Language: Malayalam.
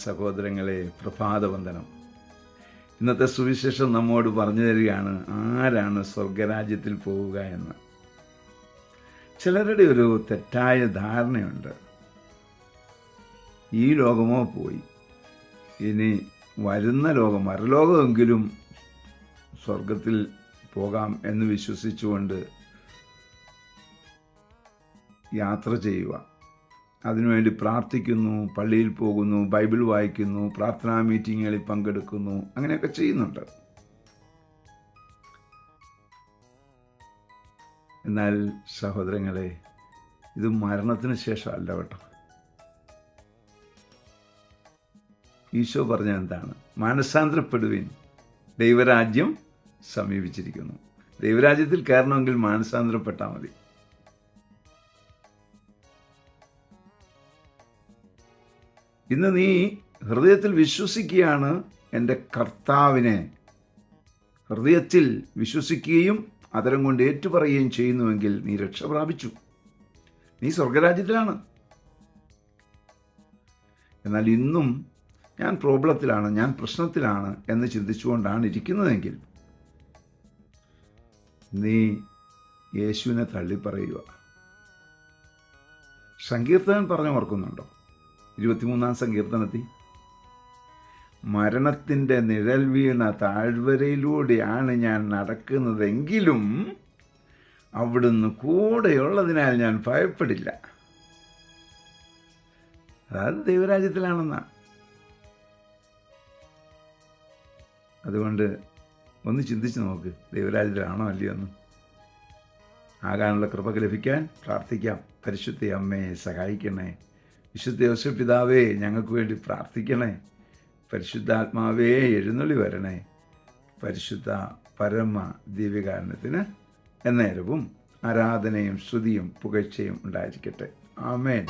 സഹോദരങ്ങളെ, പ്രഭാതവന്ദനം. ഇന്നത്തെ സുവിശേഷം നമ്മോട് പറഞ്ഞു തരികയാണ് ആരാണ് സ്വർഗരാജ്യത്തിൽ പോവുക എന്ന്. ചിലരുടെ ഒരു തെറ്റായ ധാരണയുണ്ട്, ഈ ലോകമോ പോയി, ഇനി വരുന്ന ലോകം, മറുലോകമെങ്കിലും സ്വർഗത്തിൽ പോകാം എന്ന് വിശ്വസിച്ചുകൊണ്ട് യാത്ര ചെയ്യുക. അതിനുവേണ്ടി പ്രാർത്ഥിക്കുന്നു, പള്ളിയിൽ പോകുന്നു, ബൈബിൾ വായിക്കുന്നു, പ്രാർത്ഥനാ മീറ്റിങ്ങുകളിൽ പങ്കെടുക്കുന്നു, അങ്ങനെയൊക്കെ ചെയ്യുന്നുണ്ട്. എന്നാൽ സഹോദരങ്ങളെ, ഇത് മരണത്തിന് ശേഷമല്ല കേട്ടോ. ഈശോ പറഞ്ഞ എന്താണ്? മാനസാന്തരപ്പെടുവിൻ, ദൈവരാജ്യം സമീപിച്ചിരിക്കുന്നു. ദൈവരാജ്യത്തിൽ കയറണമെങ്കിൽ മാനസാന്തരപ്പെട്ടാൽ മതി. ഇന്ന് നീ ഹൃദയത്തിൽ വിശ്വസിക്കുകയാണ് എൻ്റെ കർത്താവിനെ, ഹൃദയത്തിൽ വിശ്വസിക്കുകയും അതരം കൊണ്ട് ഏറ്റുപറയുകയും ചെയ്യുന്നുവെങ്കിൽ നീ രക്ഷ പ്രാപിച്ചു, നീ സ്വർഗരാജ്യത്തിലാണ്. എന്നാൽ ഇന്നും ഞാൻ പ്രോബ്ലത്തിലാണ്, ഞാൻ പ്രശ്നത്തിലാണ് എന്ന് ചിന്തിച്ചുകൊണ്ടാണ് ഇരിക്കുന്നതെങ്കിൽ നീ യേശുവിനെ തള്ളിപ്പറയുക. സങ്കീർത്തകൻ പറഞ്ഞു ഓർക്കുന്നുണ്ടോ? 23-ാം സങ്കീർത്തനത്തിൽ, മരണത്തിൻ്റെ നിഴൽ വീണ താഴ്വരയിലൂടെയാണ് ഞാൻ നടക്കുന്നതെങ്കിലും അവിടുന്ന് കൂടെയുള്ളതിനാൽ ഞാൻ ഭയപ്പെടില്ല. അതായത് ദൈവരാജ്യത്തിലാണെന്നാണ്. അതുകൊണ്ട് ഒന്ന് ചിന്തിച്ച് നോക്ക്, ദൈവരാജ്യത്തിലാണോ അല്ലയോ എന്ന്. ആകാനുള്ള കൃപ ലഭിക്കാൻ പ്രാർത്ഥിക്കാം. പരിശുദ്ധ അമ്മയെ സഹായിക്കണേ. വിശുദ്ധ യോസേപ്പ് പിതാവേ, ഞങ്ങൾക്ക് വേണ്ടി പ്രാർത്ഥിക്കണേ. പരിശുദ്ധാത്മാവേ, എഴുന്നള്ളി വരണേ. പരിശുദ്ധ പരമ ദിവ്യകാരുണ്യത്തിന് എന്നേരവും ആരാധനയും സ്തുതിയും പുകഴ്ചയും ഉണ്ടായിരിക്കട്ടെ. ആമേൻ.